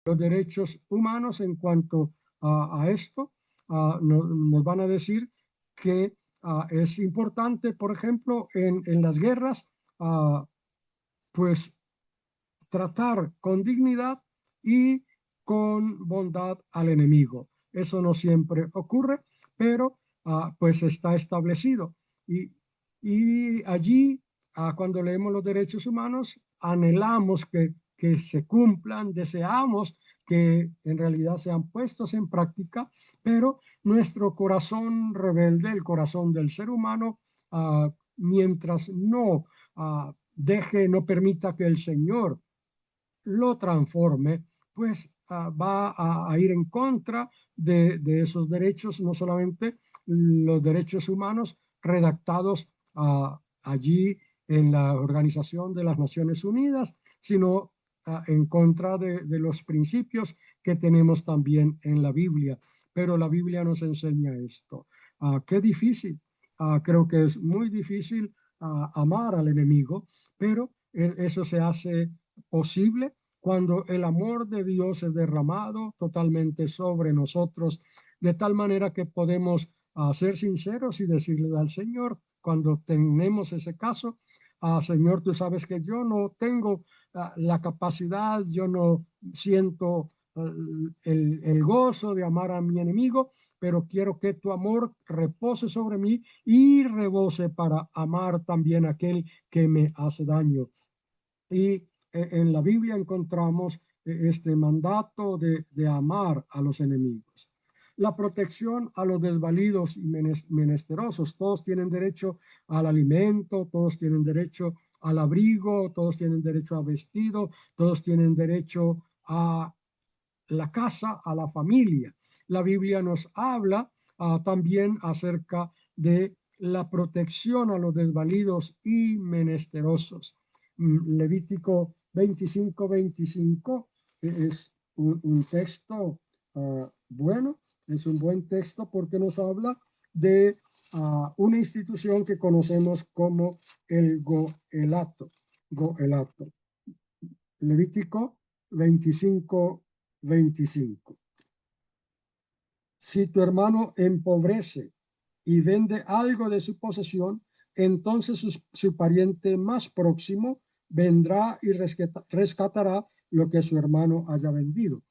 los derechos humanos en cuanto a esto. Nos van a decir que es importante, por ejemplo, en las guerras, ah, pues tratar con dignidad y con bondad al enemigo. Eso no siempre ocurre, pero pues está establecido. Y allí, cuando leemos los derechos humanos, anhelamos que se cumplan, deseamos que en realidad sean puestos en práctica, pero nuestro corazón rebelde, el corazón del ser humano, mientras no no permita que el Señor lo transforme, pues va a ir en contra de esos derechos, no solamente los derechos humanos redactados allí en la Organización de las Naciones Unidas, sino en contra de los principios que tenemos también en la Biblia. Pero la Biblia nos enseña esto. Qué difícil. Creo que es muy difícil amar al enemigo, pero eso se hace posible cuando el amor de Dios es derramado totalmente sobre nosotros, de tal manera que podemos ser sinceros y decirle al Señor, cuando tenemos ese caso, Señor, tú sabes que yo no tengo la capacidad, yo no siento el gozo de amar a mi enemigo, pero quiero que tu amor repose sobre mí y rebose para amar también a aquel que me hace daño. Y en la Biblia encontramos este mandato de amar a los enemigos. La protección a los desvalidos y menesterosos. Todos tienen derecho al alimento, todos tienen derecho al abrigo, todos tienen derecho a vestido, todos tienen derecho a la casa, a la familia. La Biblia nos habla también acerca de la protección a los desvalidos y menesterosos. Levítico 25:25 es un texto bueno, es un buen texto porque nos habla de una institución que conocemos como el Goelato. Goelato. Levítico 25:25. Si tu hermano empobrece y vende algo de su posesión, entonces su pariente más próximo vendrá y rescatará lo que su hermano haya vendido.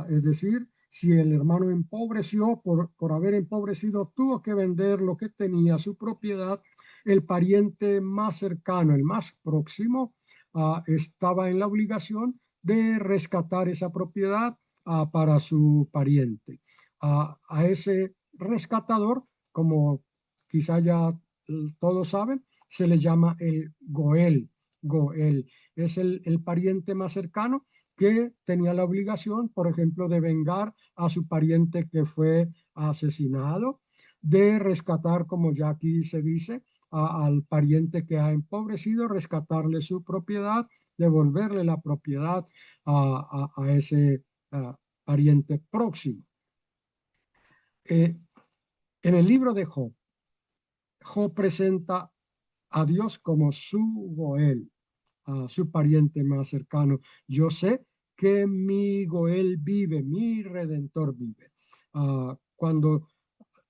Es decir, si el hermano empobreció, por haber empobrecido, tuvo que vender lo que tenía, su propiedad, el pariente más cercano, el más próximo, estaba en la obligación de rescatar esa propiedad para su pariente. A ese rescatador, como quizá ya todos saben, se le llama el Goel. Goel es el pariente más cercano que tenía la obligación, por ejemplo, de vengar a su pariente que fue asesinado, de rescatar, como ya aquí se dice, al pariente que ha empobrecido, rescatarle su propiedad, devolverle la propiedad a ese pariente próximo. En el libro de Job, Job presenta a Dios como su Goel, a su pariente más cercano. Yo sé que mi Goel vive, mi Redentor vive. Cuando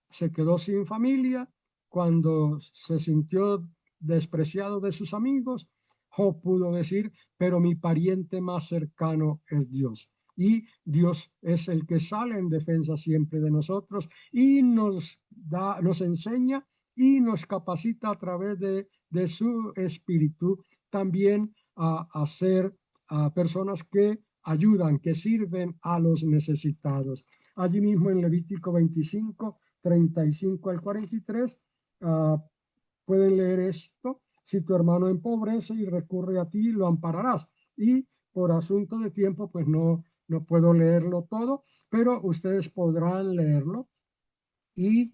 se quedó sin familia, cuando se sintió despreciado de sus amigos, Job pudo decir, pero mi pariente más cercano es Dios. Y Dios es el que sale en defensa siempre de nosotros y nos enseña y nos capacita a través de su espíritu también a ser personas que ayudan, que sirven a los necesitados. Allí mismo en Levítico 25:35 al 43, pueden leer esto. Si tu hermano empobrece y recurre a ti, lo ampararás. Y por asunto de tiempo, pues no puedo leerlo todo, pero ustedes podrán leerlo y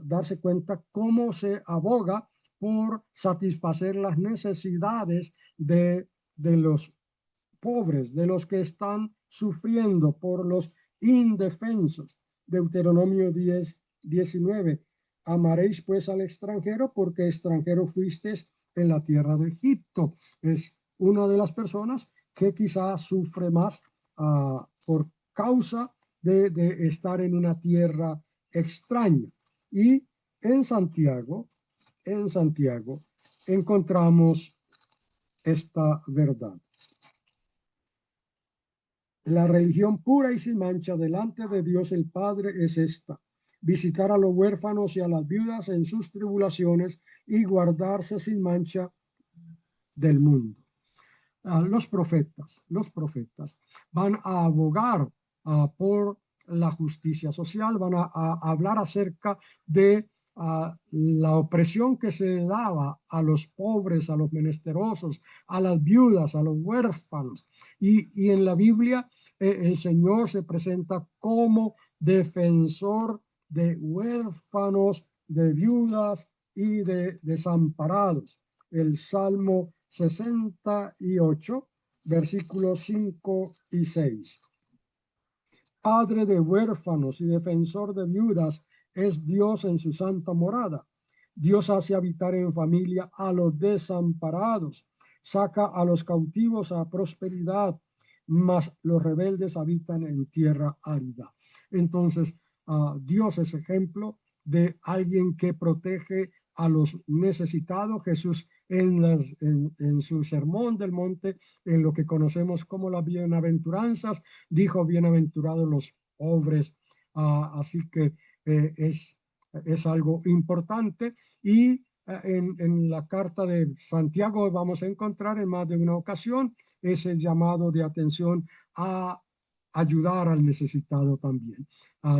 darse cuenta cómo se aboga por satisfacer las necesidades de los pobres, de los que están sufriendo, por los indefensos. Deuteronomio 10:19. Amaréis pues al extranjero porque extranjero fuisteis en la tierra de Egipto. Es una de las personas que quizás sufre más por causa de estar en una tierra extraña. Y en Santiago, encontramos esta verdad. La religión pura y sin mancha delante de Dios el Padre es esta: visitar a los huérfanos y a las viudas en sus tribulaciones y guardarse sin mancha del mundo. Los profetas van a abogar por la justicia social, van a hablar acerca de la opresión que se daba a los pobres, a los menesterosos, a las viudas, a los huérfanos. Y en la Biblia el Señor se presenta como defensor de huérfanos, de viudas y de desamparados. El Salmo 68, versículos 5 y 6. Padre de huérfanos y defensor de viudas es Dios en su santa morada. Dios hace habitar en familia a los desamparados, saca a los cautivos a prosperidad, mas los rebeldes habitan en tierra árida. Entonces, Dios es ejemplo de alguien que protege a los necesitados. Jesús en su sermón del monte, en lo que conocemos como las bienaventuranzas, dijo: bienaventurados los pobres. Así que es algo importante. Y en la carta de Santiago vamos a encontrar en más de una ocasión ese llamado de atención a ayudar al necesitado también.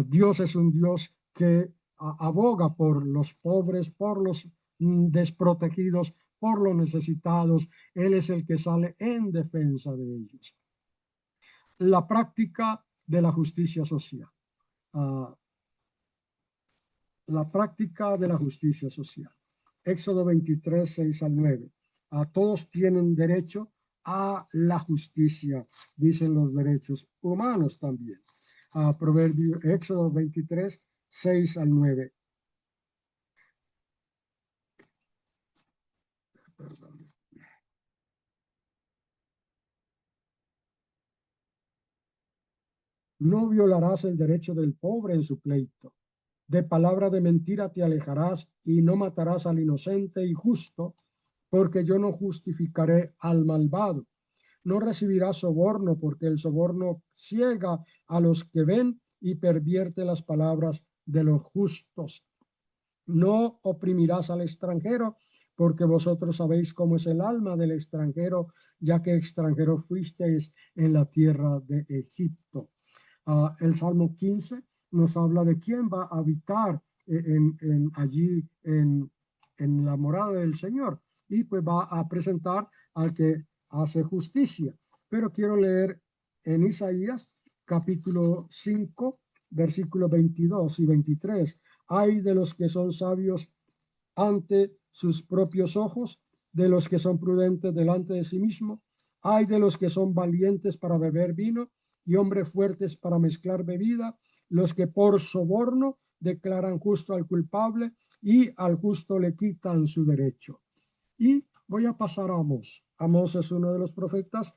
Dios es un Dios que aboga por los pobres, por los desprotegidos, por los necesitados. Él es el que sale en defensa de ellos. La práctica de la justicia social. La práctica de la justicia social. Éxodo 23, 6 al 9. A todos tienen derecho a la justicia, dicen los derechos humanos también. Proverbio, Éxodo 23, 6 al 9. Perdón. No violarás el derecho del pobre en su pleito. De palabra de mentira te alejarás y no matarás al inocente y justo, porque yo no justificaré al malvado. No recibirás soborno, porque el soborno ciega a los que ven y pervierte las palabras de los justos. No oprimirás al extranjero, porque vosotros sabéis cómo es el alma del extranjero, ya que extranjero fuisteis en la tierra de Egipto. El Salmo 15 nos habla de quién va a habitar allí en la morada del Señor, y pues va a presentar al que hace justicia. Pero quiero leer en Isaías capítulo 5, versículos 22 y 23. Hay de los que son sabios ante sus propios ojos, de los que son prudentes delante de sí mismo. Hay de los que son valientes para beber vino y hombres fuertes para mezclar bebida, los que por soborno declaran justo al culpable y al justo le quitan su derecho. Y voy a pasar a Amós. Amós es uno de los profetas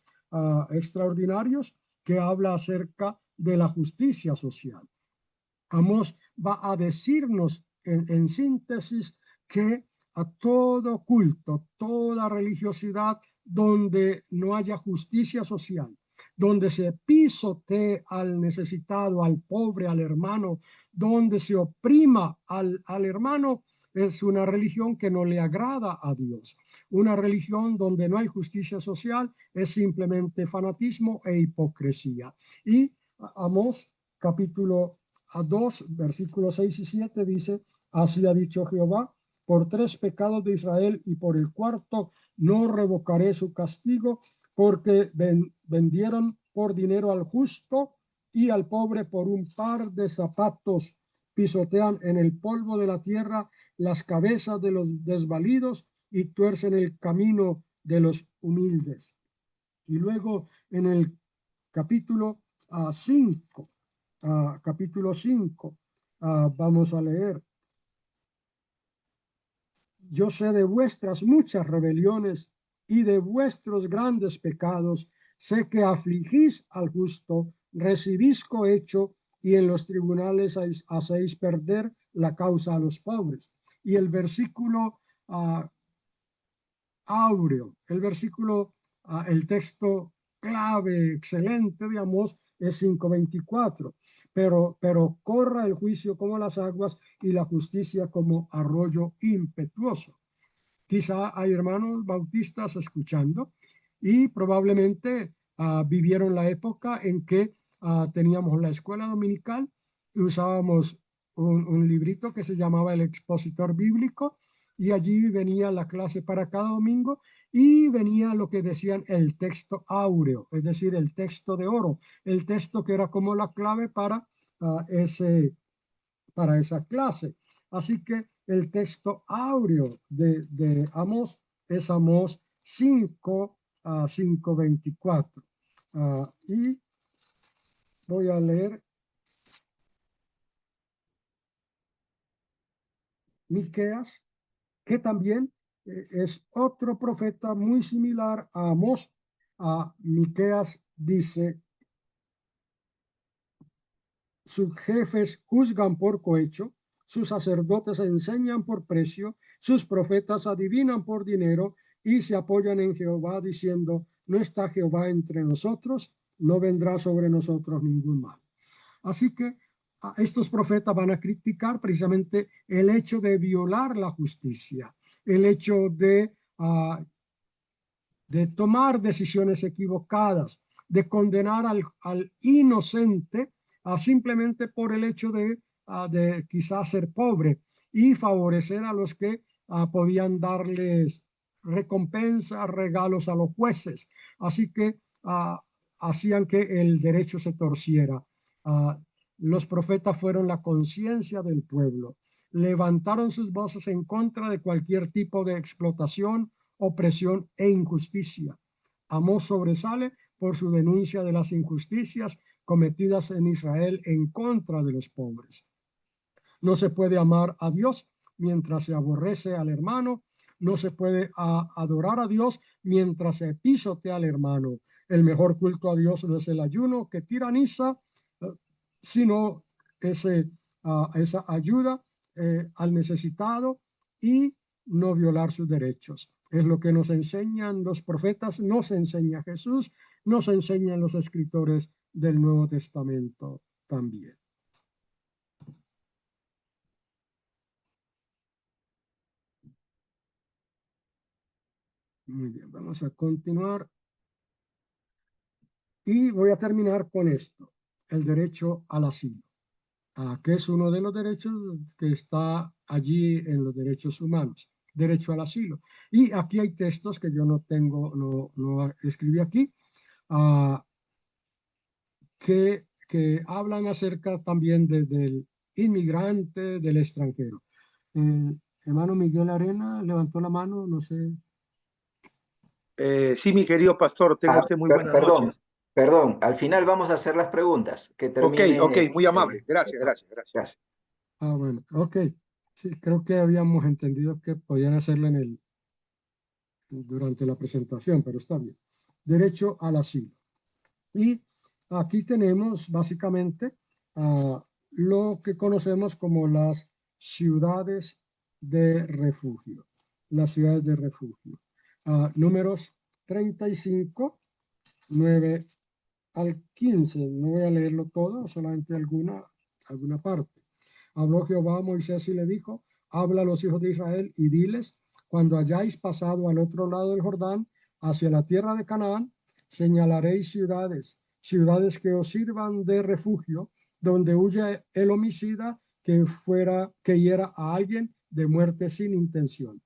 extraordinarios que habla acerca de la justicia social. Amós va a decirnos en síntesis que a todo culto, toda religiosidad donde no haya justicia social, donde se pisotee al necesitado, al pobre, al hermano, donde se oprima al hermano, es una religión que no le agrada a Dios. Una religión donde no hay justicia social es simplemente fanatismo e hipocresía. Y Amós capítulo 2, versículos 6 y 7 dice: así ha dicho Jehová, por 3 pecados de Israel y por el cuarto no revocaré su castigo, porque vendieron por dinero al justo y al pobre por un par de zapatos. Pisotean en el polvo de la tierra las cabezas de los desvalidos y tuercen el camino de los humildes. Y luego en el capítulo 5, capítulo 5, vamos a leer: yo sé de vuestras muchas rebeliones y de vuestros grandes pecados, sé que afligís al justo, recibís cohecho y en los tribunales hacéis perder la causa a los pobres. Y el versículo áureo, el versículo, el texto clave, excelente de Amós es 5:24, pero corra el juicio como las aguas y la justicia como arroyo impetuoso. Quizá hay hermanos bautistas escuchando y probablemente vivieron la época en que teníamos la escuela dominical y usábamos un librito que se llamaba el expositor bíblico y allí venía la clase para cada domingo y venía lo que decían el texto áureo, es decir, el texto de oro, el texto que era como la clave para esa clase. Así que el texto áureo de Amós es Amós 5 a 5:24. Y voy a leer Miqueas, que también es otro profeta muy similar a Amós. Miqueas dice: sus jefes juzgan por cohecho, sus sacerdotes enseñan por precio, sus profetas adivinan por dinero y se apoyan en Jehová diciendo: no está Jehová entre nosotros, no vendrá sobre nosotros ningún mal. Así que estos profetas van a criticar precisamente el hecho de violar la justicia, el hecho de tomar decisiones equivocadas, de condenar al inocente simplemente por el hecho de quizás ser pobre y favorecer a los que podían darles recompensas, regalos a los jueces. Así que hacían que el derecho se torciera. Los profetas fueron la conciencia del pueblo. Levantaron sus voces en contra de cualquier tipo de explotación, opresión e injusticia. Amós sobresale por su denuncia de las injusticias cometidas en Israel en contra de los pobres. No se puede amar a Dios mientras se aborrece al hermano. No se puede adorar a Dios mientras se pisotea al hermano. El mejor culto a Dios no es el ayuno que tiraniza, sino esa ayuda al necesitado y no violar sus derechos. Es lo que nos enseñan los profetas, nos enseña Jesús, nos enseñan los escritores del Nuevo Testamento también. Muy bien, vamos a continuar. Y voy a terminar con esto, el derecho al asilo, que es uno de los derechos que está allí en los derechos humanos, derecho al asilo. Y aquí hay textos que yo no tengo, no escribí aquí, que hablan acerca también del inmigrante, del extranjero. Hermano Miguel Arena levantó la mano, no sé. Sí, mi querido pastor, tenga usted muy buenas Perdón, noches. perdón. Al final vamos a hacer las preguntas. Que Ok, ok, termine. muy amable. Gracias, gracias, gracias. Gracias. Bueno, ok. Sí, creo que habíamos entendido que podían hacerlo durante la presentación, pero está bien. Derecho al asilo. Y aquí tenemos básicamente lo que conocemos como las ciudades de refugio. Las ciudades de refugio. Números 35, 9 al 15. No voy a leerlo todo, solamente alguna parte. Habló Jehová a Moisés y le dijo: habla a los hijos de Israel y diles: cuando hayáis pasado al otro lado del Jordán, hacia la tierra de Canaán, señalaréis ciudades, ciudades que os sirvan de refugio, donde huya el homicida que hiera a alguien de muerte sin intención.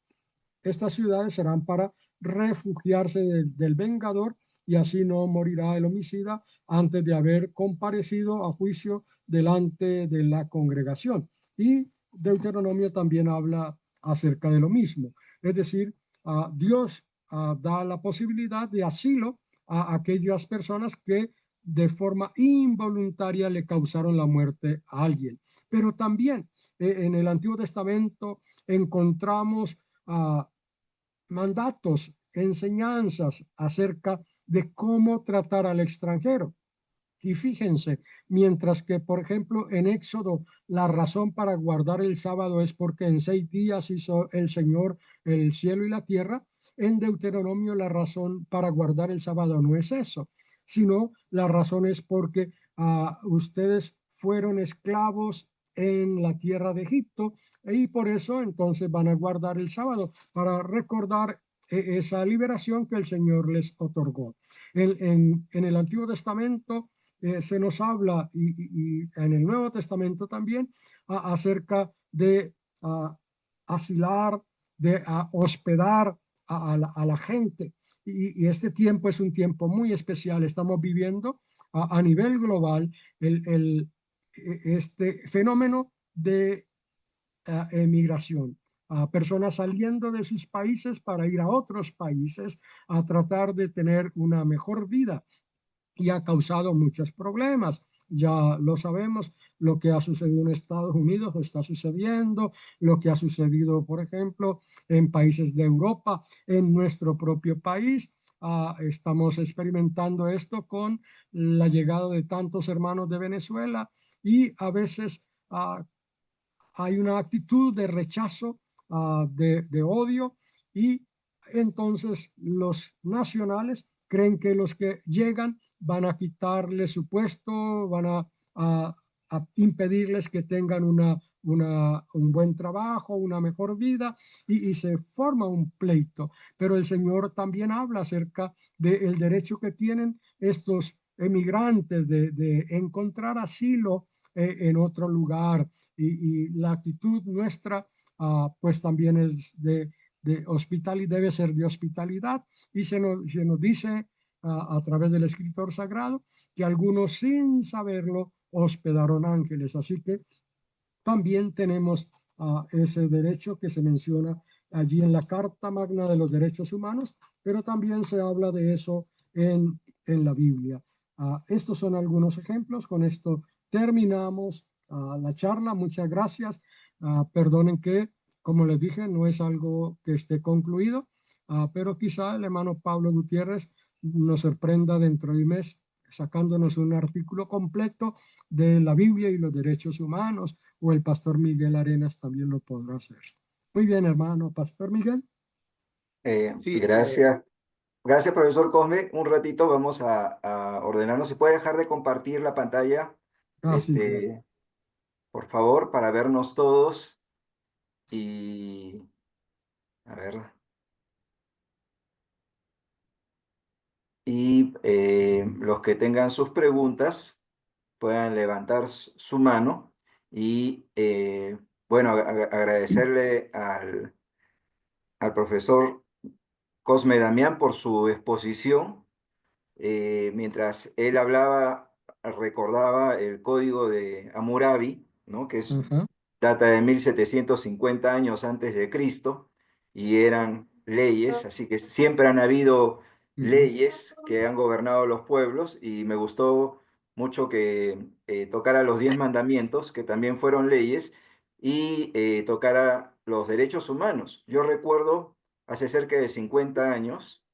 Estas ciudades serán para refugiarse del vengador y así no morirá el homicida antes de haber comparecido a juicio delante de la congregación. Y Deuteronomio también habla acerca de lo mismo. Es decir, Dios da la posibilidad de asilo a aquellas personas que de forma involuntaria le causaron la muerte a alguien. Pero también en el Antiguo Testamento encontramos mandatos, enseñanzas acerca de cómo tratar al extranjero. Y fíjense, mientras que, por ejemplo, en Éxodo, la razón para guardar el sábado es porque en 6 días hizo el Señor el cielo y la tierra, en Deuteronomio la razón para guardar el sábado no es eso, sino la razón es porque ustedes fueron esclavos en la tierra de Egipto y por eso entonces van a guardar el sábado para recordar esa liberación que el Señor les otorgó. En el Antiguo Testamento se nos habla y en el Nuevo Testamento también acerca de asilar, de hospedar a la gente. Y este tiempo es un tiempo muy especial. Estamos viviendo a nivel global este fenómeno de emigración, a personas saliendo de sus países para ir a otros países a tratar de tener una mejor vida y ha causado muchos problemas. Ya lo sabemos, lo que ha sucedido en Estados Unidos está sucediendo, lo que ha sucedido, por ejemplo, en países de Europa, en nuestro propio país. Estamos experimentando esto con la llegada de tantos hermanos de Venezuela y a veces hay una actitud de rechazo, de odio, y entonces los nacionales creen que los que llegan van a quitarles su puesto, van a impedirles que tengan un buen trabajo, una mejor vida, y se forma un pleito. Pero el Señor también habla acerca del derecho que tienen estos emigrantes de encontrar asilo en otro lugar y la actitud nuestra, pues también es de hospitalidad, debe ser de hospitalidad. Y se nos dice a través del escritor sagrado que algunos sin saberlo hospedaron ángeles. Así que también tenemos ese derecho que se menciona allí en la Carta Magna de los Derechos Humanos, pero también se habla de eso en la Biblia. Estos son algunos ejemplos. Con esto terminamos la charla. Muchas gracias. Perdonen que, como les dije, no es algo que esté concluido, pero quizá el hermano Pablo Gutiérrez nos sorprenda dentro de un mes sacándonos un artículo completo de la Biblia y los derechos humanos, o el pastor Miguel Arenas también lo podrá hacer. Muy bien, hermano Pastor Miguel. Sí, Gracias. Gracias, profesor Cosme. Un ratito vamos a ordenarnos. ¿Se puede dejar de compartir la pantalla? Sí, gracias. Por favor, para vernos todos. Y a ver. Y los que tengan sus preguntas puedan levantar su mano. Y bueno, agradecerle al profesor Cosme Damián por su exposición. Mientras él hablaba, recordaba el código de Hammurabi, ¿no? Que Ajá. data de 1750 años antes de Cristo, y eran leyes, así que siempre han habido Ujú. leyes que han gobernado los pueblos, y me gustó mucho que tocara los 10 mandamientos, que también fueron leyes, y tocara los derechos humanos. Yo recuerdo hace cerca de 50 años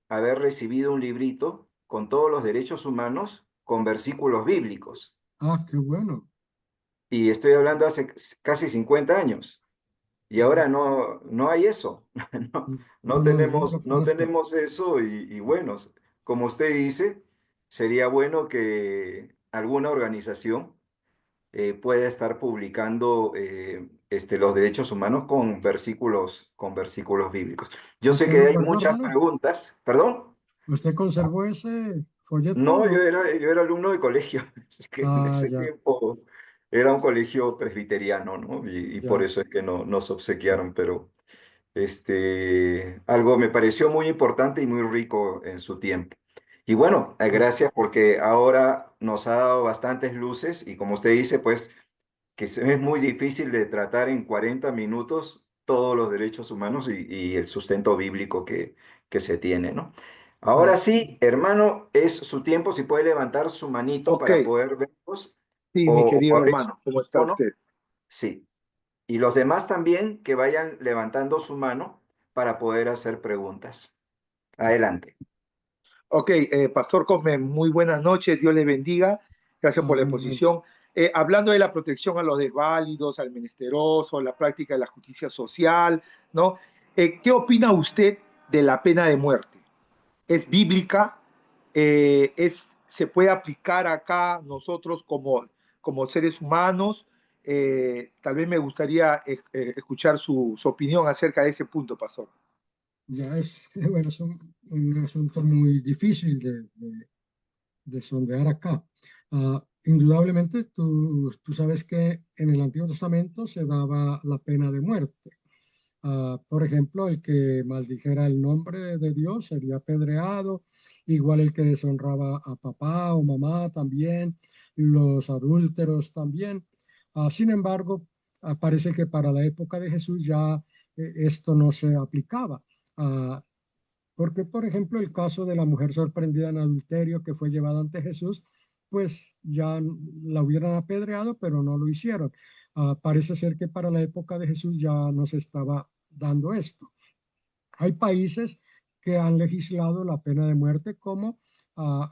haber recibido un librito con todos los derechos humanos con versículos bíblicos. Qué bueno. Y estoy hablando hace casi 50 años. Y ahora no hay eso. No, No, yo no lo no conozco. tenemos eso y bueno, como usted dice, sería bueno que alguna organización pueda estar publicando los derechos humanos con versículos bíblicos. Yo sé ¿Usted que lo hay guardó, muchas hermano? preguntas. ¿Perdón? ¿Usted conservó ese folleto o No, no? yo era alumno de colegio. Es que en ese Ya, tiempo era un colegio presbiteriano, ¿no? Y por ya. eso es que no nos obsequiaron, pero algo me pareció muy importante y muy rico en su tiempo. Y bueno, gracias porque ahora nos ha dado bastantes luces y como usted dice, pues es muy difícil de tratar en 40 minutos todos los derechos humanos y el sustento bíblico que se tiene, ¿no? Ya. Ahora sí, hermano, es su tiempo, si puede levantar su manito ok. para poder verlos Sí, mi o querido abrir su hermano, ¿cómo está micrófono. usted? Sí. Y los demás también que vayan levantando su mano para poder hacer preguntas. Adelante. Ok, Pastor Cosme, muy buenas noches, Dios le bendiga, gracias por la Igualmente. exposición. Hablando de la protección a los desválidos, al menesteroso, la práctica de la justicia social, ¿no? ¿Qué opina usted de la pena de muerte? ¿Es bíblica? ¿Se puede aplicar acá nosotros como seres humanos? Tal vez me gustaría escuchar su opinión acerca de ese punto, Pastor. Ya es, bueno, es un asunto muy difícil de sondear acá. Indudablemente, tú sabes que en el Antiguo Testamento se daba la pena de muerte. Por ejemplo, el que maldijera el nombre de Dios sería apedreado, igual el que deshonraba a papá o mamá también, los adúlteros también. Sin embargo, parece que para la época de Jesús ya esto no se aplicaba. Ah, Porque, por ejemplo, el caso de la mujer sorprendida en adulterio que fue llevada ante Jesús, pues ya la hubieran apedreado, pero no lo hicieron. Parece ser que para la época de Jesús ya no se estaba dando esto. Hay países que han legislado la pena de muerte como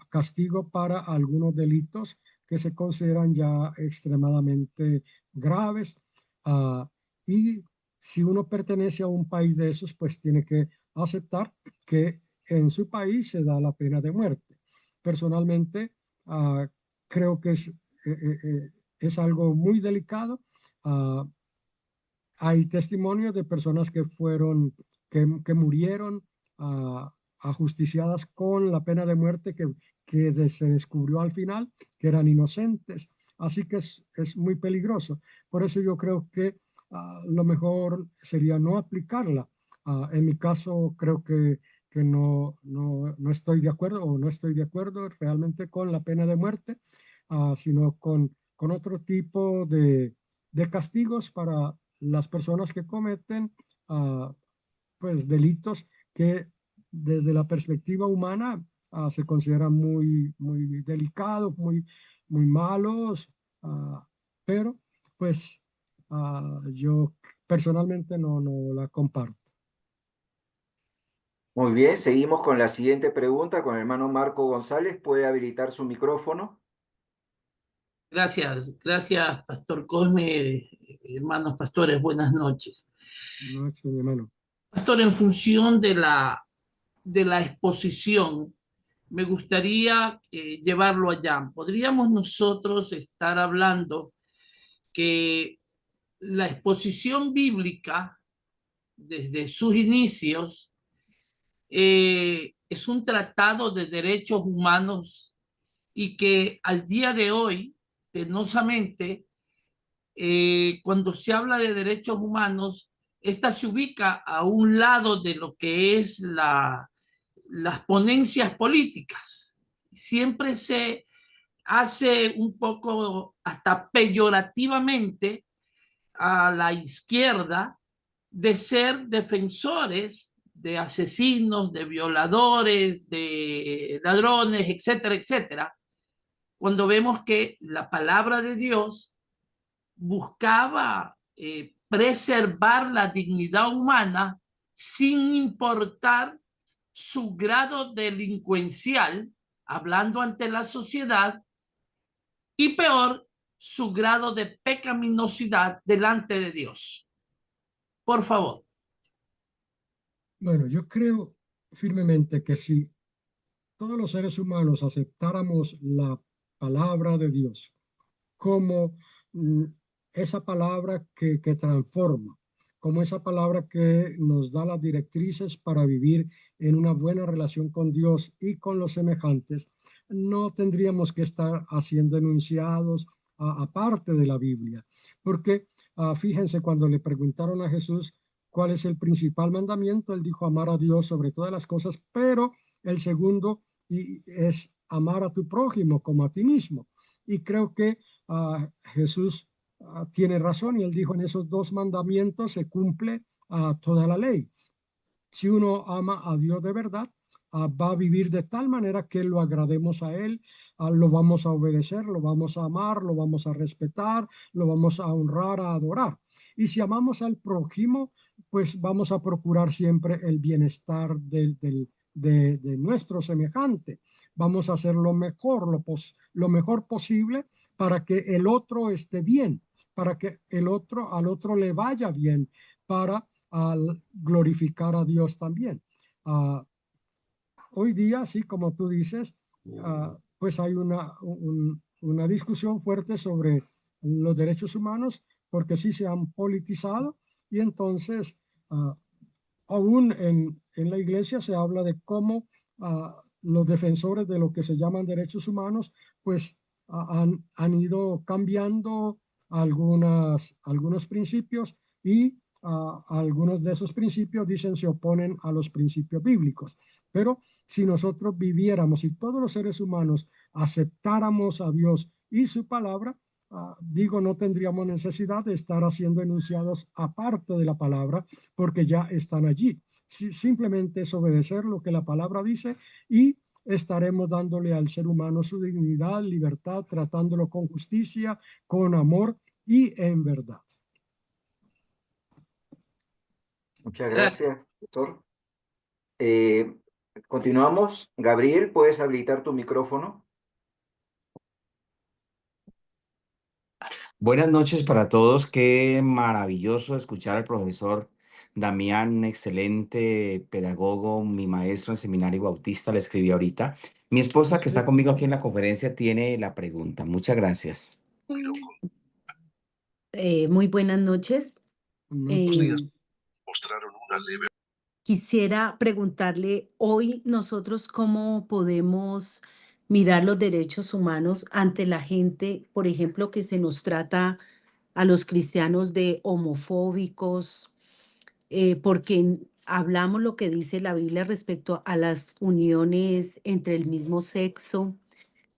castigo para algunos delitos que se consideran ya extremadamente graves. Ah, y si uno pertenece a un país de esos, pues tiene que aceptar que en su país se da la pena de muerte. Personalmente, ah, creo que es algo muy delicado. Ah, Hay testimonios de personas que que murieron ajusticiadas con la pena de muerte se descubrió al final que eran inocentes. Así que es muy peligroso. Por eso yo creo que lo mejor sería no aplicarla. En mi caso, creo que no estoy de acuerdo o no estoy de acuerdo realmente con la pena de muerte, sino con otro tipo de castigos para las personas que cometen pues delitos que desde la perspectiva humana se consideran muy delicados, muy malos, pero pues yo personalmente no la comparto. Muy bien, seguimos con la siguiente pregunta con el hermano Marco González. ¿Puede habilitar su micrófono? Gracias, gracias, Pastor Cosme, hermanos pastores, buenas noches. Noche, mi hermano. Pastor, en función de la exposición, me gustaría llevarlo allá. ¿Podríamos nosotros estar hablando que la exposición bíblica, desde sus inicios, es un tratado de derechos humanos y que al día de hoy, penosamente, cuando se habla de derechos humanos, esta se ubica a un lado de lo que es las ponencias políticas? Siempre se hace un poco hasta peyorativamente a la izquierda de ser defensores de asesinos, de violadores, de ladrones, etcétera, etcétera, cuando vemos que la palabra de Dios buscaba preservar la dignidad humana sin importar su grado delincuencial, hablando ante la sociedad, y peor, su grado de pecaminosidad delante de Dios. Por favor. Bueno, yo creo firmemente que si todos los seres humanos aceptáramos la palabra de Dios como mm, esa palabra que transforma, como esa palabra que nos da las directrices para vivir en una buena relación con Dios y con los semejantes, no tendríamos que estar haciendo enunciados aparte de la Biblia. Porque fíjense, cuando le preguntaron a Jesús cuál es el principal mandamiento, él dijo amar a Dios sobre todas las cosas, pero el segundo es amar a tu prójimo como a ti mismo. Y creo que Jesús tiene razón y él dijo en esos dos mandamientos se cumple toda la ley. Si uno ama a Dios de verdad, va a vivir de tal manera que lo agrademos a Él, lo vamos a obedecer, lo vamos a amar, lo vamos a respetar, lo vamos a honrar, a adorar. Y si amamos al prójimo, pues vamos a procurar siempre el bienestar de nuestro semejante. Vamos a hacer lo mejor, lo mejor posible para que el otro esté bien, para que al otro le vaya bien, para glorificar a Dios también. Hoy día, así como tú dices, pues hay una discusión fuerte sobre los derechos humanos porque sí se han politizado y entonces aún en la iglesia se habla de cómo los defensores de lo que se llaman derechos humanos pues han ido cambiando algunos principios y algunos de esos principios dicen se oponen a los principios bíblicos. Pero si nosotros viviéramos y todos los seres humanos aceptáramos a Dios y su palabra, digo, no tendríamos necesidad de estar haciendo enunciados aparte de la palabra porque ya están allí. Simplemente es obedecer lo que la palabra dice y estaremos dándole al ser humano su dignidad, libertad, tratándolo con justicia, con amor y en verdad. Muchas gracias, doctor. Continuamos. Gabriel, ¿puedes habilitar tu micrófono? Buenas noches para todos. Qué maravilloso escuchar al profesor Damián, un excelente pedagogo, mi maestro en seminario bautista, le escribí ahorita. Mi esposa, que está conmigo aquí en la conferencia, tiene la pregunta. Muchas gracias. Muy buenas noches. Buenos días. Mostraron una leve. Quisiera preguntarle hoy nosotros cómo podemos mirar los derechos humanos ante la gente, por ejemplo, que se nos trata a los cristianos de homofóbicos, porque hablamos lo que dice la Biblia respecto a las uniones entre el mismo sexo,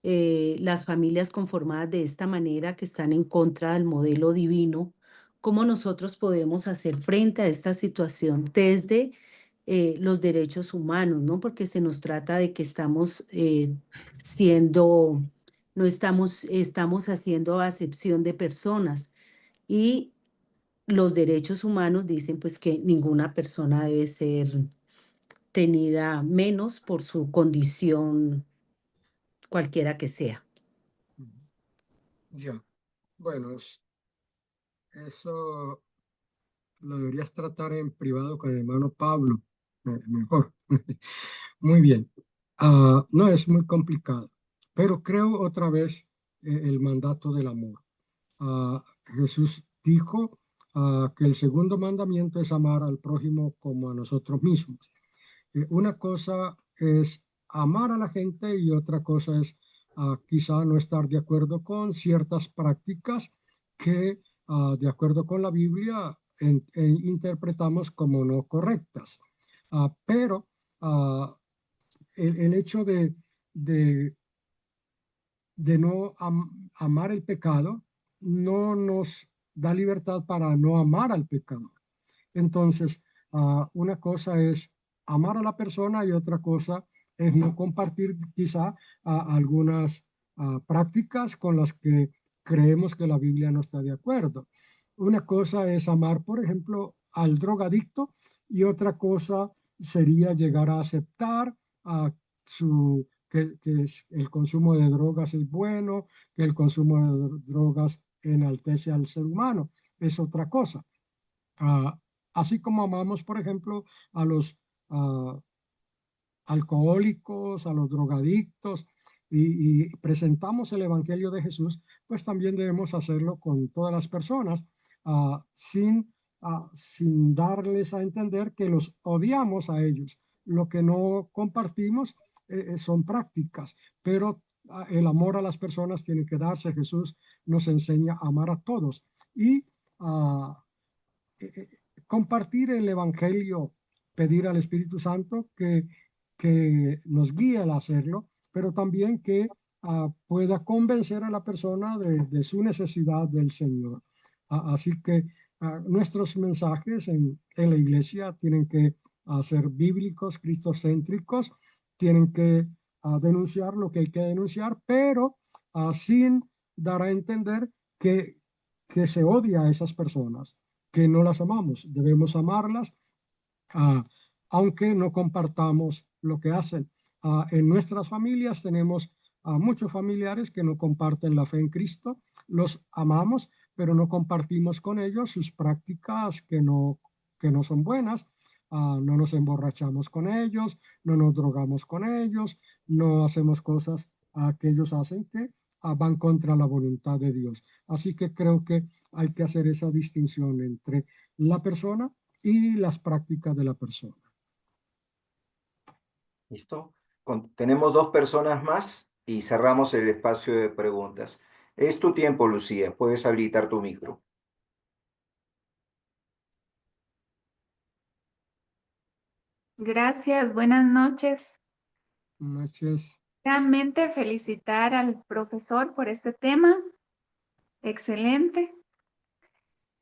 las familias conformadas de esta manera que están en contra del modelo divino. ¿Cómo nosotros podemos hacer frente a esta situación desde los derechos humanos, ¿no? Porque se nos trata de que estamos no estamos haciendo acepción de personas y los derechos humanos dicen pues que ninguna persona debe ser tenida menos por su condición cualquiera que sea. Ya, bueno, eso lo deberías tratar en privado con el hermano Pablo, mejor. Muy bien. No es muy complicado, pero creo otra vez el mandato del amor. Jesús dijo que el segundo mandamiento es amar al prójimo como a nosotros mismos. Una cosa es amar a la gente y otra cosa es quizá no estar de acuerdo con ciertas prácticas que de acuerdo con la Biblia interpretamos como no correctas. Pero el hecho de no amar el pecado no nos da libertad para no amar al pecador. Entonces, una cosa es amar a la persona y otra cosa es no compartir quizá algunas prácticas con las que creemos que la Biblia no está de acuerdo. Una cosa es amar, por ejemplo, al drogadicto y otra cosa sería llegar a aceptar que el consumo de drogas es bueno, que el consumo de drogas enaltece al ser humano. Es otra cosa. Así como amamos, por ejemplo, a los alcohólicos, a los drogadictos y presentamos el Evangelio de Jesús, pues también debemos hacerlo con todas las personas sin darles a entender que los odiamos a ellos. Lo que no compartimos son prácticas, pero el amor a las personas tiene que darse. Jesús nos enseña a amar a todos y compartir el Evangelio, pedir al Espíritu Santo que nos guíe al hacerlo, pero también que pueda convencer a la persona de su necesidad del Señor. Así que nuestros mensajes en la iglesia tienen que ser bíblicos, cristocéntricos, tienen que denunciar lo que hay que denunciar, pero sin dar a entender que se odia a esas personas, que no las amamos. Debemos amarlas aunque no compartamos lo que hacen. En nuestras familias tenemos a muchos familiares que no comparten la fe en Cristo, los amamos, pero no compartimos con ellos sus prácticas que no son buenas. No nos emborrachamos con ellos, no nos drogamos con ellos, no hacemos cosas que ellos hacen que van contra la voluntad de Dios. Así que creo que hay que hacer esa distinción entre la persona y las prácticas de la persona. ¿Listo? Tenemos 2 personas más y cerramos el espacio de preguntas. Es tu tiempo, Lucía. Puedes habilitar tu micro. Gracias, buenas noches. Noches. Realmente felicitar al profesor por este tema. Excelente.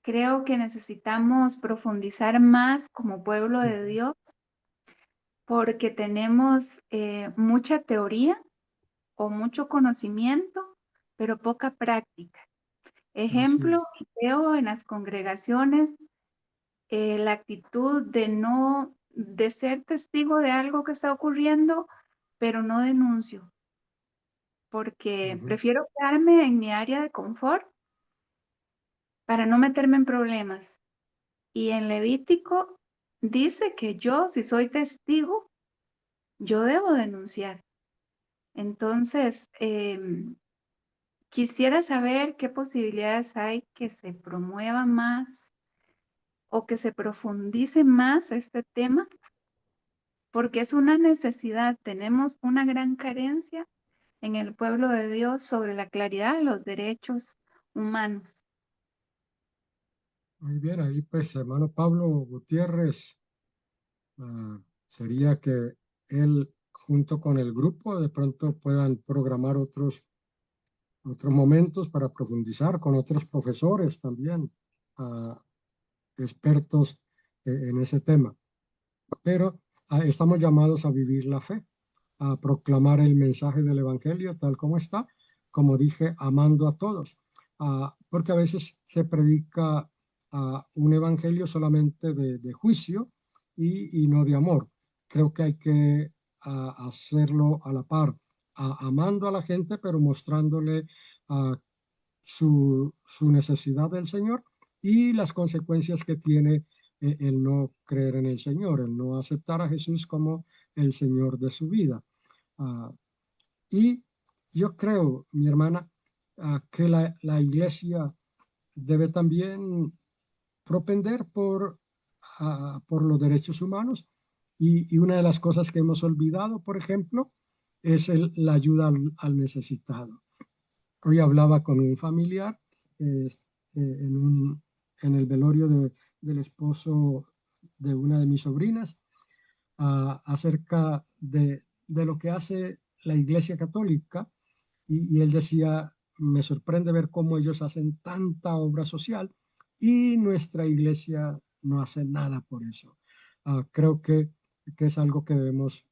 Creo que necesitamos profundizar más como pueblo de Dios porque tenemos mucha teoría o mucho conocimiento, pero poca práctica. Ejemplo, veo en las congregaciones la actitud de ser testigo de algo que está ocurriendo, pero no denuncio, porque prefiero quedarme en mi área de confort para no meterme en problemas. Y en Levítico dice que yo, si soy testigo, yo debo denunciar. Entonces, quisiera saber qué posibilidades hay que se promueva más o que se profundice más este tema, porque es una necesidad. Tenemos una gran carencia en el pueblo de Dios sobre la claridad de los derechos humanos. Muy bien, ahí pues hermano Pablo Gutiérrez, sería que él junto con el grupo de pronto puedan programar otros momentos para profundizar con otros profesores también, expertos en ese tema. Pero estamos llamados a vivir la fe, a proclamar el mensaje del Evangelio tal como está, como dije, amando a todos, porque a veces se predica un Evangelio solamente de juicio y no de amor. Creo que hay que hacerlo a la par, amando a la gente, pero mostrándole su necesidad del Señor y las consecuencias que tiene el no creer en el Señor, el no aceptar a Jesús como el Señor de su vida. Y yo creo, mi hermana, que la iglesia debe también propender por los derechos humanos y una de las cosas que hemos olvidado, por ejemplo, es la ayuda al necesitado. Hoy hablaba con un familiar en el velorio del esposo de una de mis sobrinas acerca de lo que hace la Iglesia Católica y él decía, me sorprende ver cómo ellos hacen tanta obra social y nuestra iglesia no hace nada por eso. Creo que es algo que debemos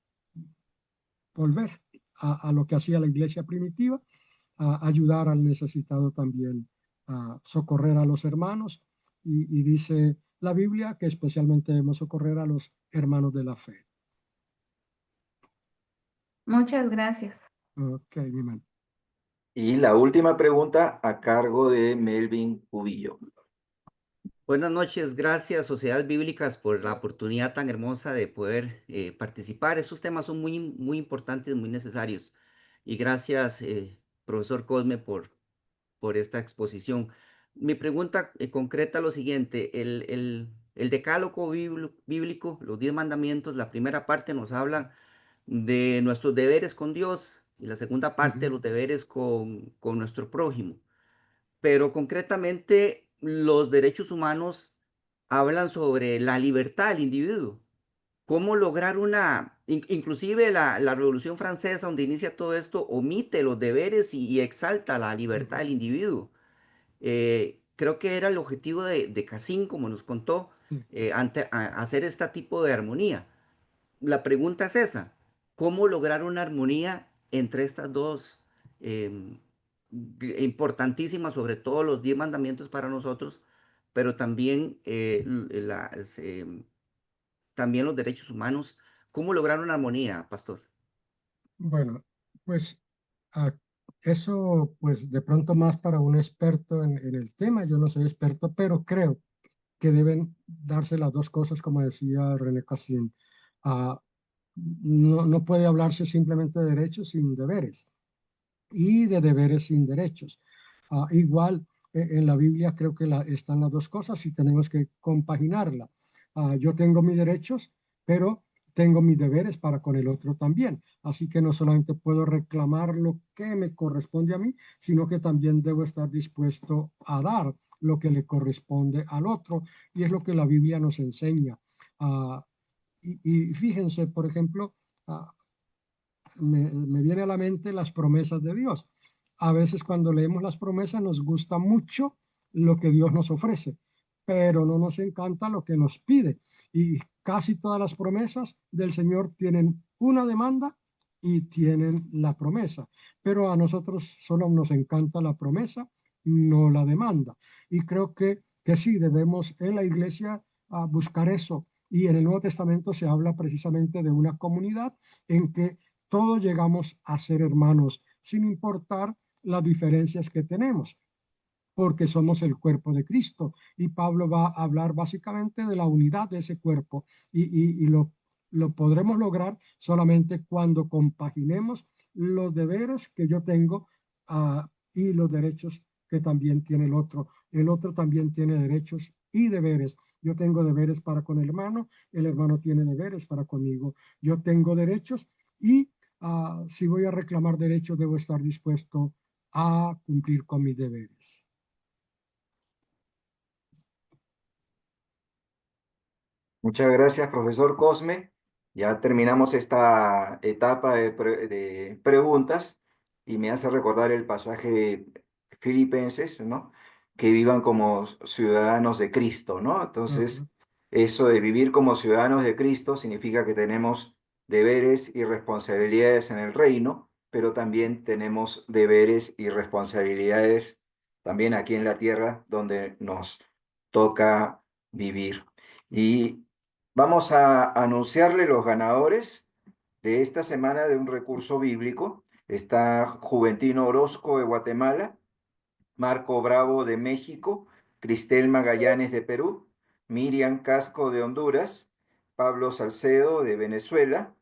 volver a lo que hacía la iglesia primitiva, a ayudar al necesitado también, a socorrer a los hermanos y dice la Biblia que especialmente debemos socorrer a los hermanos de la fe. Muchas gracias. Ok, mi hermano. Y la última pregunta a cargo de Melvin Cubillo. Buenas noches, gracias Sociedades Bíblicas por la oportunidad tan hermosa de poder participar. Estos temas son muy importantes, muy necesarios. Y gracias, profesor Cosme, por esta exposición. Mi pregunta concreta lo siguiente, el decálogo bíblico, los 10 mandamientos, la primera parte nos habla de nuestros deberes con Dios y la segunda parte los deberes con nuestro prójimo. Pero concretamente los derechos humanos hablan sobre la libertad del individuo. ¿Cómo lograr inclusive la Revolución Francesa, donde inicia todo esto, omite los deberes y exalta la libertad del individuo? Creo que era el objetivo de Cassin, como nos contó, hacer este tipo de armonía. La pregunta es esa, ¿cómo lograr una armonía entre estas dos importantísimas, sobre todo los 10 mandamientos para nosotros, pero también también los derechos humanos. ¿Cómo lograr una armonía, pastor? Bueno, pues ah, eso pues de pronto más para un experto en el tema. Yo no soy experto, pero creo que deben darse las dos cosas, como decía René Cassin. Ah, no puede hablarse simplemente de derechos sin deberes y de deberes sin derechos. Igual en la Biblia creo que están las dos cosas y tenemos que compaginarla. Yo tengo mis derechos, pero tengo mis deberes para con el otro también. Así que no solamente puedo reclamar lo que me corresponde a mí, sino que también debo estar dispuesto a dar lo que le corresponde al otro. Y es lo que la Biblia nos enseña. Y fíjense, por ejemplo, me viene a la mente las promesas de Dios. A veces cuando leemos las promesas nos gusta mucho lo que Dios nos ofrece, pero no nos encanta lo que nos pide. Y casi todas las promesas del Señor tienen una demanda y tienen la promesa, pero a nosotros solo nos encanta la promesa, no la demanda. Y creo que sí, debemos en la iglesia buscar eso. Y en el Nuevo Testamento se habla precisamente de una comunidad en que todos llegamos a ser hermanos, sin importar las diferencias que tenemos, porque somos el cuerpo de Cristo. Y Pablo va a hablar básicamente de la unidad de ese cuerpo y lo podremos lograr solamente cuando compaginemos los deberes que yo tengo y los derechos que también tiene el otro. El otro también tiene derechos y deberes. Yo tengo deberes para con el hermano tiene deberes para conmigo. Yo tengo derechos y si voy a reclamar derechos, debo estar dispuesto a cumplir con mis deberes. Muchas gracias, profesor Cosme. Ya terminamos esta etapa de preguntas y me hace recordar el pasaje de Filipenses, ¿no? Que vivan como ciudadanos de Cristo, ¿no? Entonces, eso de vivir como ciudadanos de Cristo significa que tenemos deberes y responsabilidades en el reino, pero también tenemos deberes y responsabilidades también aquí en la tierra donde nos toca vivir. Y vamos a anunciarle los ganadores de esta semana de un recurso bíblico. Está Juventino Orozco de Guatemala, Marco Bravo de México, Cristel Magallanes de Perú, Miriam Casco de Honduras, Pablo Salcedo de Venezuela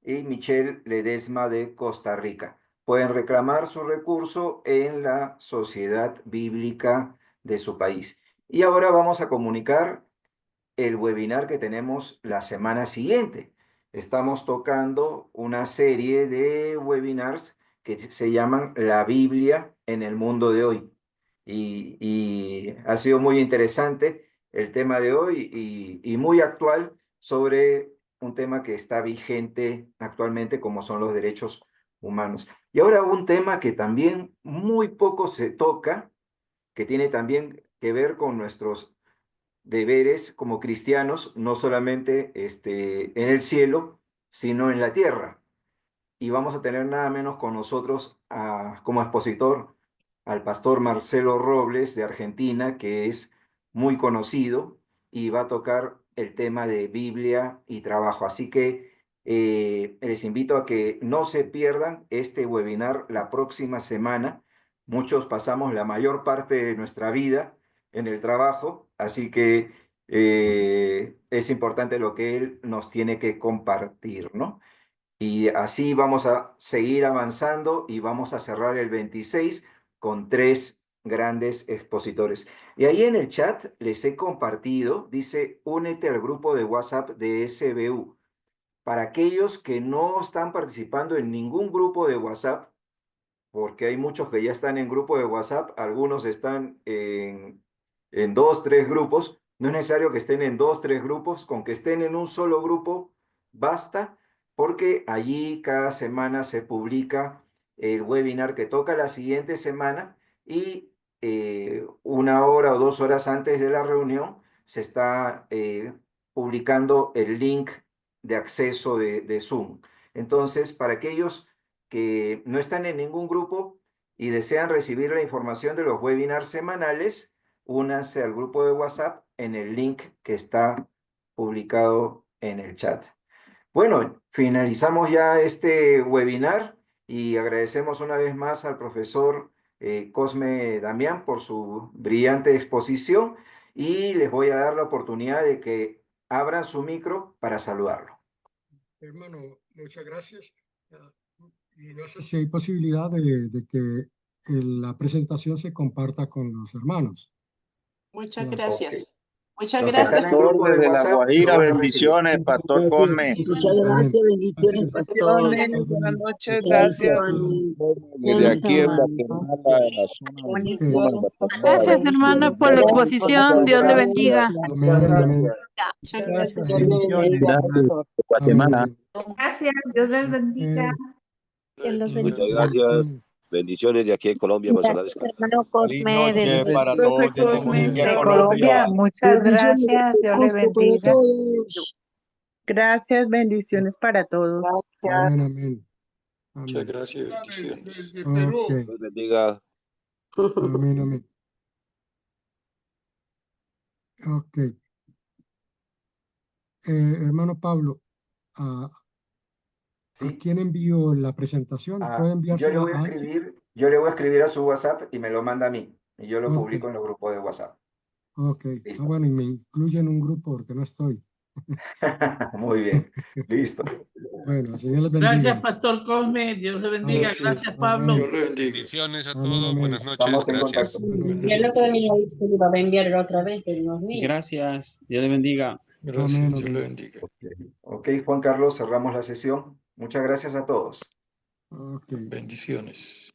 y Michelle Ledesma de Costa Rica. Pueden reclamar su recurso en la sociedad bíblica de su país. Y ahora vamos a comunicar el webinar que tenemos la semana siguiente. Estamos tocando una serie de webinars que se llaman La Biblia en el mundo de hoy. Y ha sido muy interesante el tema de hoy y muy actual sobre un tema que está vigente actualmente como son los derechos humanos. Y ahora un tema que también muy poco se toca, que tiene también que ver con nuestros deberes como cristianos, no solamente en el cielo, sino en la tierra. Y vamos a tener nada menos con nosotros como expositor al pastor Marcelo Robles de Argentina, que es muy conocido y va a tocar el tema de Biblia y trabajo. Así que les invito a que no se pierdan este webinar la próxima semana. Muchos pasamos la mayor parte de nuestra vida en el trabajo, así que es importante lo que él nos tiene que compartir, ¿no? Y así vamos a seguir avanzando y vamos a cerrar el 26 con 3 grandes expositores. Y ahí en el chat les he compartido, dice, únete al grupo de WhatsApp de SBU. Para aquellos que no están participando en ningún grupo de WhatsApp, porque hay muchos que ya están en grupo de WhatsApp, algunos están en 2, 3 grupos, no es necesario que estén en 2, 3 grupos, con que estén en un solo grupo basta, porque allí cada semana se publica el webinar que toca la siguiente semana y 1 hora o 2 horas antes de la reunión se está publicando el link de acceso de Zoom. Entonces, para aquellos que no están en ningún grupo y desean recibir la información de los webinars semanales, únanse al grupo de WhatsApp en el link que está publicado en el chat. Bueno, finalizamos ya este webinar y agradecemos una vez más al profesor Cosme Damián por su brillante exposición y les voy a dar la oportunidad de que abran su micro para saludarlo. Hermano, muchas gracias. Y no sé si hay posibilidad de que la presentación se comparta con los hermanos. Muchas Claro. gracias. Ok. Muchas Los que gracias. están en grupo de Desde la WhatsApp lo Guajira, van a recibir. bendiciones, Pastor Cosme. Muchas gracias, bendiciones, pastor. Bendiciones, buenas noches, Gracias. gracias. Desde aquí en hermano. Guatemala, en la zona de Bendiciones, Gracias, hermano, por la exposición. Dios le bendiga. Amén, amén. Muchas gracias. de Guatemala. Gracias, Dios les bendiga. Que los Muchas bendiga. gracias. Bendiciones de aquí en Colombia, Manzanares. Gracias, hermano Feliz Cosme, noche para Profe todos desde Cosme, Colombia. Colombia, muchas gracias, Dios le bendiga. Gracias, bendiciones para todos. Amén, amén. Muchas Amén. gracias, bendiciones. De Perú. Ok. Dios bendiga. Amén, amén. Ok. Hermano Pablo, ¿a ¿Sí? quién envío la presentación? ¿Puede Yo enviársela le voy a a alguien? escribir, yo le voy a escribir a su WhatsApp y me lo manda a mí. Y yo lo Ok. publico en los grupos de WhatsApp. Ok. Listo. Bueno, y me incluye en un grupo porque no estoy. Muy bien. Listo. Bueno, Señor les bendiga. Gracias, Pastor Cosme. Dios le bendiga. Gracias. Gracias, Pablo. Dios le bendiga. Bendiciones a Amén, todos. amén. Buenas noches. Estamos en Gracias. contacto. Buenas Yo lo noches. que me dice que va a enviar otra vez, pero no es mío. Gracias. Dios le bendiga. Gracias, Amén, Dios le amén. bendiga. Ok, Juan Carlos, cerramos la sesión. Muchas gracias a todos. Ok. Bendiciones.